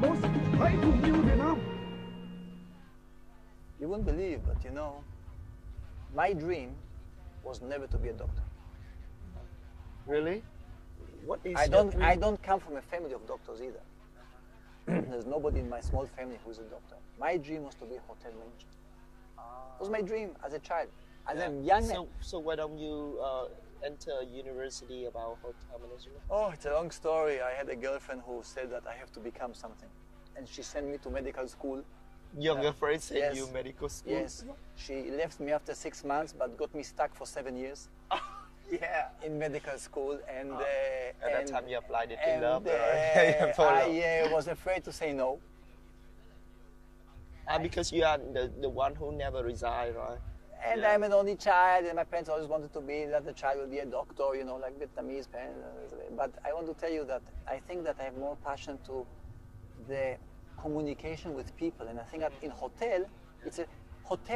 supposed to try to heal Vietnam. You wouldn't believe, but you know, my dream was never to be a doctor. Really? What is I don't come from a family of doctors either. There's nobody in my small family who's a doctor. My dream was to be a hotel manager. It was my dream as a child. As a young man. So why don't you enter a university about hotel management? Oh, it's a long story. I had a girlfriend who said that I have to become something. And she sent me to medical school. Your girlfriend sent yes. you medical school? Yes. She left me after 6 months, but got me stuck for 7 years. Yeah. In medical school. And at that time you applied it in love? I was afraid to say no. Because you are the one who never resigned, right? And I'm an only child, and my parents always wanted to be that the child will be a doctor, you know, like Vietnamese parents. But I want to tell you that I think that I have more passion to the communication with people, and I think that in hotel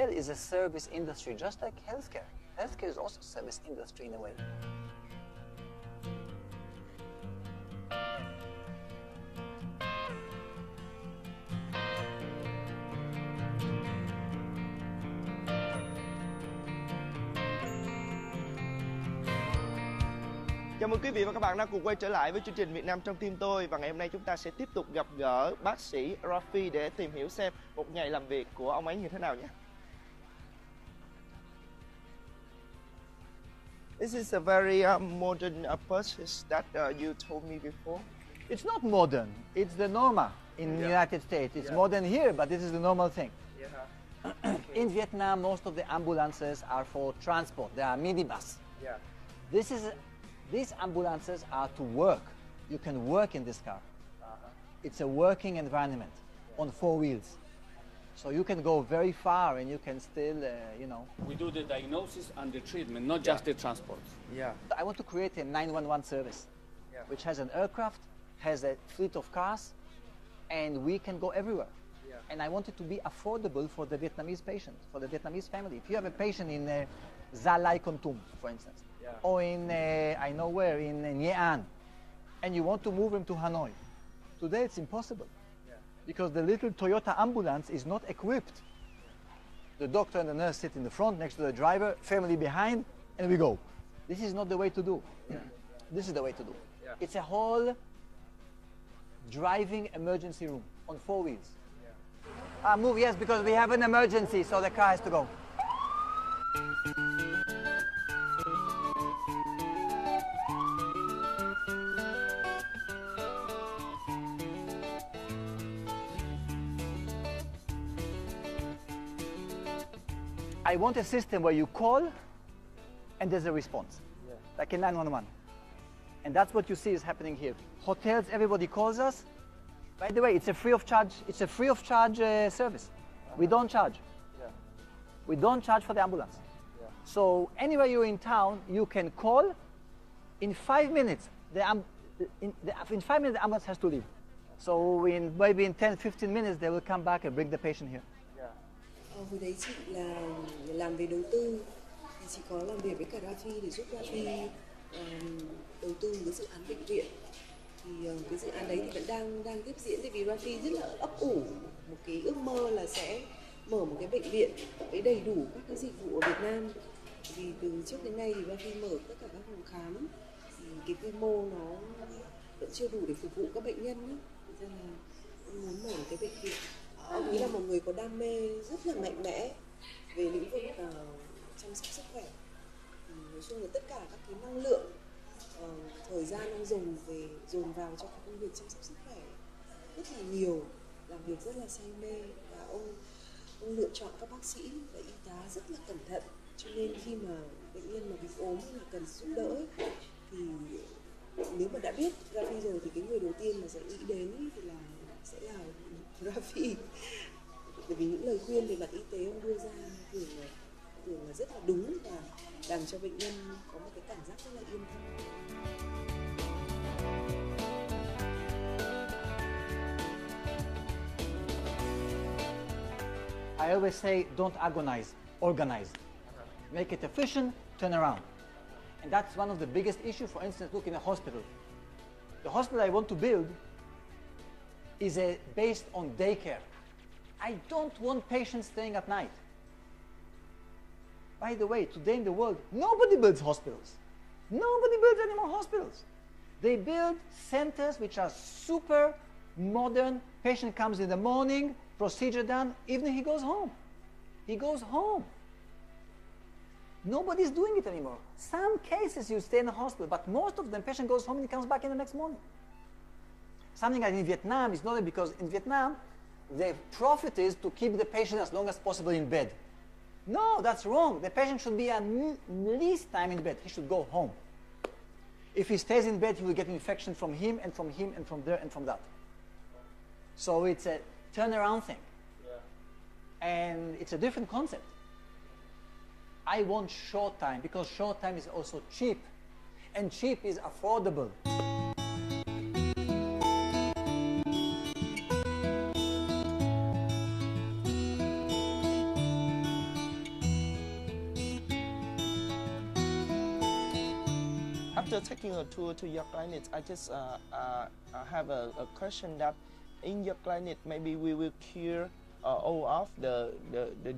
is a service industry, just like healthcare. Healthcare is also a service industry in a way. Chào mừng quý vị và các bạn đã cùng quay trở lại với chương trình Việt Nam trong tim tôi. Và ngày hôm nay chúng ta sẽ tiếp tục gặp gỡ bác sĩ Rafi để tìm hiểu xem một ngày làm việc của ông ấy như thế nào nhé. This is a very modern purchase that you told me before. It's not modern. It's the norma in the United States. It's modern here, but this is the normal thing. Yeah. In Vietnam, most of the ambulances are for transport. They are minibus. Yeah. These ambulances are to work. You can work in this car. It's a working environment on 4 wheels. So you can go very far and you can still, you know. We do the diagnosis and the treatment, not just the transport. Yeah. I want to create a 911 service, which has an aircraft, has a fleet of cars, and we can go everywhere. Yeah. And I want it to be affordable for the Vietnamese patient, for the Vietnamese family. If you have a patient in Gia Lai Kon Tum, for instance, or in, I know where, in Nguyen, and you want to move him to Hanoi, today it's impossible. Because the little Toyota ambulance is not equipped. The doctor and the nurse sit in the front next to the driver, family behind, and we go. This is not the way to do. This is the way to do. It's a whole driving emergency room on 4 wheels. Move, yes, because we have an emergency, so the car has to go. I want a system where you call and there's a response, like in 911. And that's what you see is happening here. Hotels, everybody calls us. By the way, it's a free of charge service. We don't charge. We don't charge for the ambulance. So anywhere you're in town, you can call. In 5 minutes, in 5 minutes the ambulance has to leave. So maybe in 10-15 minutes, they will come back and bring the patient here. Hồi đấy chị là làm về đầu tư, thì chị có làm việc với cả Rafi để giúp Rafi đầu tư một cái dự án bệnh viện. Thì cái dự án đấy thì vẫn đang tiếp diễn, tại vì Rafi rất là ấp ủ một cái ước mơ là sẽ mở một cái bệnh viện với đầy đủ các cái dịch vụ ở Việt Nam. Vì từ trước đến nay thì Rafi mở tất cả các phòng khám, thì cái quy mô nó vẫn chưa đủ để phục vụ các bệnh nhân. Thế nên là em muốn mở một cái bệnh viện. Ông ấy là một người có đam mê rất là mạnh mẽ về lĩnh vực chăm sóc sức khỏe. Nói chung là tất cả các cái năng lượng, thời gian ông dồn vào cho cái công việc chăm sóc sức khỏe rất là nhiều, làm việc rất là say mê, và ông lựa chọn các bác sĩ và y tá rất là cẩn thận. Cho nên khi mà bệnh nhân mà bị ốm hay là cần giúp đỡ thì nếu mà đã biết Rafi rồi thì cái người đầu tiên mà sẽ nghĩ đến thì sẽ là Rafi. Bởi vì những lời khuyên về mặt y tế ông đưa ra thường là rất là đúng và làm cho bệnh nhân có một cái cảm giác rất là yên tâm. I always say, don't agonize, organize. Make it efficient, turn around. And that's one of the biggest issues, for instance, look in a hospital. The hospital I want to build is based on daycare. I don't want patients staying at night. By the way, today in the world, nobody builds hospitals. Nobody builds any more hospitals. They build centers which are super modern. Patient comes in the morning, procedure done, evening he goes home. He goes home. Nobody's doing it anymore. Some cases you stay in the hospital, but most of them, patient goes home and he comes back in the next morning. Something like in Vietnam is not because in Vietnam, the profit is to keep the patient as long as possible in bed. No, that's wrong. The patient should be at least time in bed. He should go home. If he stays in bed, he will get infection from him and from him and from there and from that. So it's a turnaround thing. Yeah. And it's a different concept. I want short time because short time is also cheap. And cheap is affordable. After taking a tour to your clinic, I just have a question that in your clinic, maybe we will cure all of the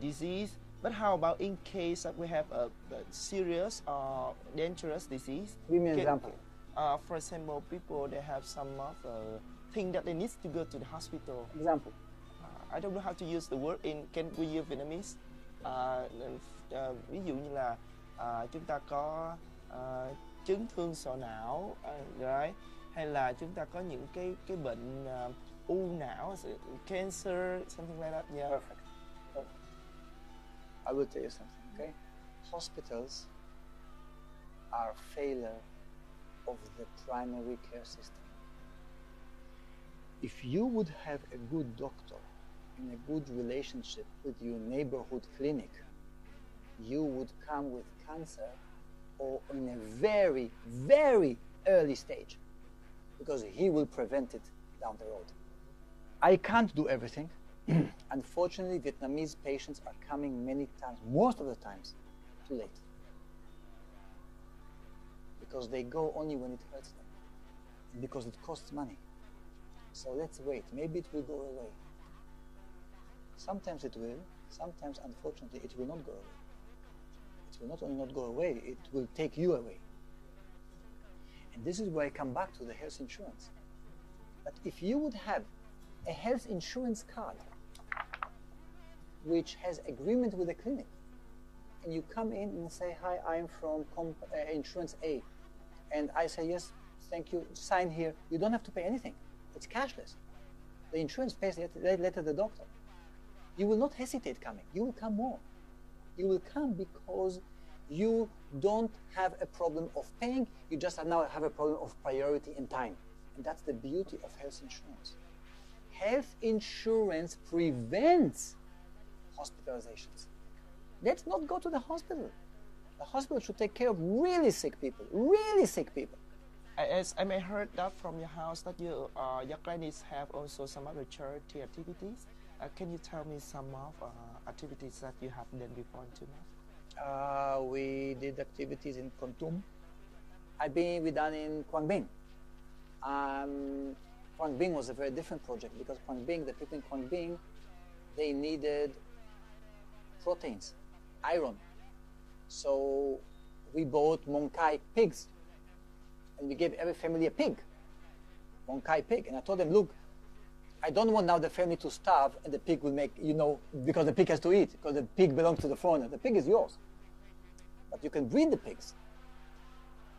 disease. But how about in case that we have a serious or dangerous disease? Give me an example. For example, people they have some of thing that they need to go to the hospital. Example. I don't know how to use the word in can we use Vietnamese. Ví dụ như là chúng ta có chấn thương sọ não, right? Hay là chúng ta có những cái bệnh u não, cancer, something like that. Yeah. Perfect. I will tell you something, okay? Hospitals are failure of the primary care system. If you would have a good doctor and a good relationship with your neighborhood clinic, you would come with cancer or in a very, very early stage because he will prevent it down the road. I can't do everything. Unfortunately, Vietnamese patients are coming many times, most of the times, too late. Because they go only when it hurts them. And because it costs money. So let's wait. Maybe it will go away. Sometimes it will. Sometimes, unfortunately, it will not go away. It will not only not go away, it will take you away. And this is where I come back to the health insurance. But if you would have a health insurance card which has agreement with the clinic, and you come in and say, hi, I'm from insurance A, and I say, yes, thank you, sign here, you don't have to pay anything. It's cashless. The insurance pays later the doctor. You will not hesitate coming. You will come more. You will come because you don't have a problem of paying, you just now have a problem of priority and time. And that's the beauty of health insurance. Health insurance prevents hospitalizations. Let's not go to the hospital. The hospital should take care of really sick people, really sick people. As I may heard that from your house that your clinics have also some other charity activities. Can you tell me some of activities that you have done before until now? We did activities in Kon Tum. We done in Quang Binh. Quang Binh was a very different project because Quang Binh, the people in Quang Binh, they needed proteins, iron. So we bought Mong Kai pigs and we gave every family a pig, Mong Kai pig. And I told them, look, I don't want now the family to starve and the pig will make, because the pig has to eat, because the pig belongs to the foreigner. The pig is yours. But you can breed the pigs.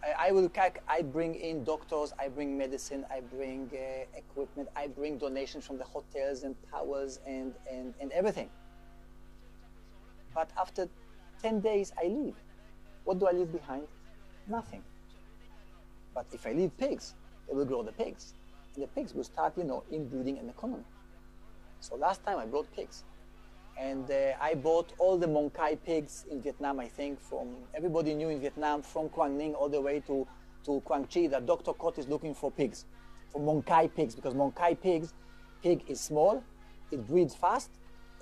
I bring in doctors, I bring medicine, I bring equipment, I bring donations from the hotels and towels and everything. But after 10 days, I leave. What do I leave behind? Nothing. But if I leave pigs, they will grow the pigs. And the pigs will start, inbreeding an economy. So last time I brought pigs. And I bought all the Mong Kai pigs in Vietnam, I think, from everybody knew in Vietnam, from Quang Ninh all the way to Quang Chi, that Dr. Kot is looking for pigs, for Mong Kai pigs, because Mong Kai pig is small, it breeds fast,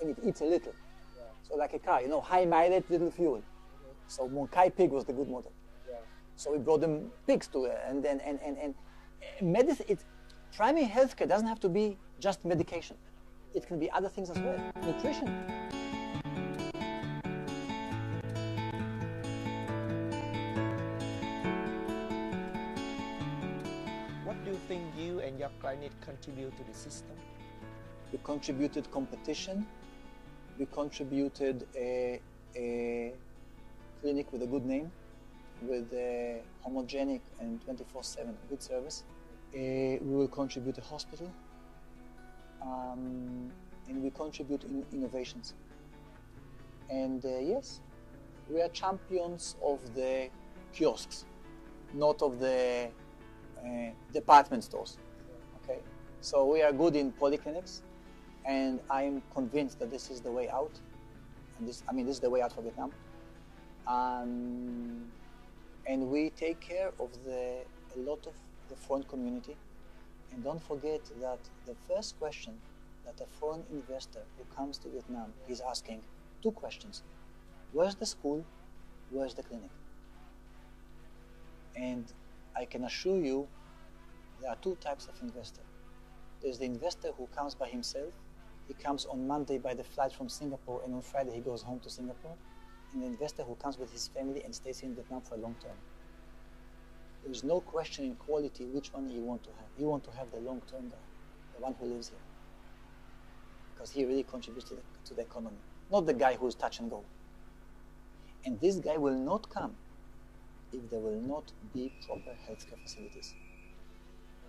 and it eats a little. Yeah. So like a car, high mileage, little fuel. Mm-hmm. So Mong Kai pig was the good model. Yeah. So we brought them pigs to and medicine. Primary healthcare doesn't have to be just medication. It can be other things as well, nutrition. What do you think you and your clinic contribute to the system? We contributed competition. We contributed a clinic with a good name, with a homogenic and 24/7 good service. We will contribute a hospital, and we contribute in innovations. And yes, we are champions of the kiosks, not of the department stores. Okay, so we are good in polyclinics, and I'm convinced that this is the way out. And this is the way out for Vietnam. And we take care of a lot of the foreign community. And don't forget that the first question that a foreign investor who comes to Vietnam is asking, two questions. Where's the school? Where's the clinic? And I can assure you there are two types of investor. There's the investor who comes by himself. He comes on Monday by the flight from Singapore, and on Friday he goes home to Singapore. And the investor who comes with his family and stays in Vietnam for a long term. There's no question in quality which one you want to have. You want to have the long-term guy, the one who lives here, because he really contributes to the economy, not the guy who's touch and go. And this guy will not come if there will not be proper healthcare facilities.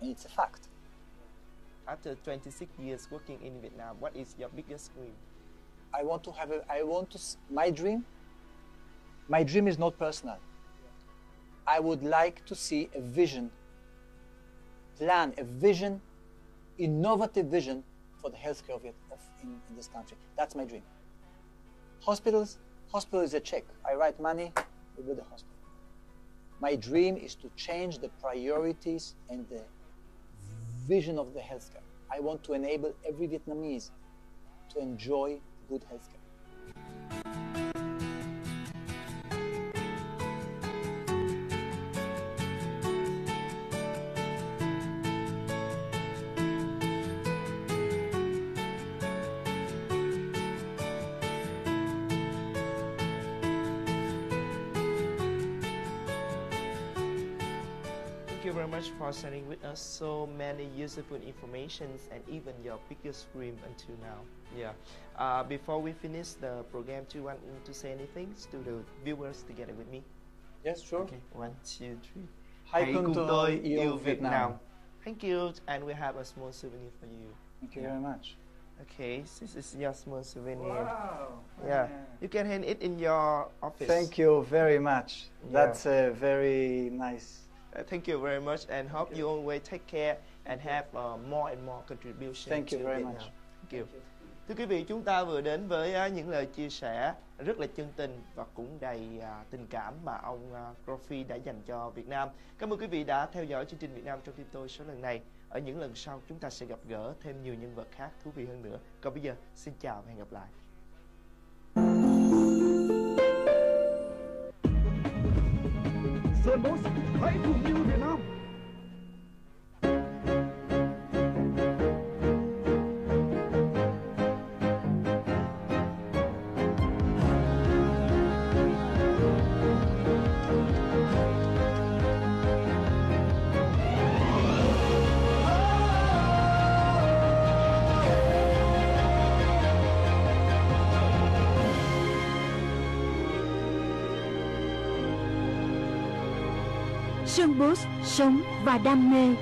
And it's a fact. After 26 years working in Vietnam, what is your biggest dream? My dream is not personal. I would like to see a vision, innovative vision for the healthcare in this country. That's my dream. Hospital is a check. I write money, we build a hospital. My dream is to change the priorities and the vision of the healthcare. I want to enable every Vietnamese to enjoy good healthcare. Thank you very much for sharing with us so many useful informations and even your biggest dream until now. Yeah. Before we finish the program, do you want to say anything to the viewers together with me? Yes, sure. Okay. 1, 2, 3. Hãy cùng tôi yêu Việt Nam. Thank you, and we have a small souvenir for you. Thank you very much. Okay, this is your small souvenir. Wow. Yeah, you can hand it in your office. Thank you very much. Yeah. That's very nice. Thank you very much, and hope you always take care and have more and more contribution. Thank you to very Vietnam. much. Thank you. Thưa quý vị, chúng ta vừa đến với những lời chia sẻ rất là chân tình và cũng đầy tình cảm mà ông Rafi đã dành cho Việt Nam. Cảm ơn quý vị đã theo dõi chương trình Việt Nam trong tim tôi số lần này. Ở những lần sau chúng ta sẽ gặp gỡ thêm nhiều nhân vật khác thú vị hơn nữa. Còn bây giờ, xin chào và hẹn gặp lại. Sơn Boss, hãy cùng yêu Việt Nam. Sơn Boss, sống và đam mê.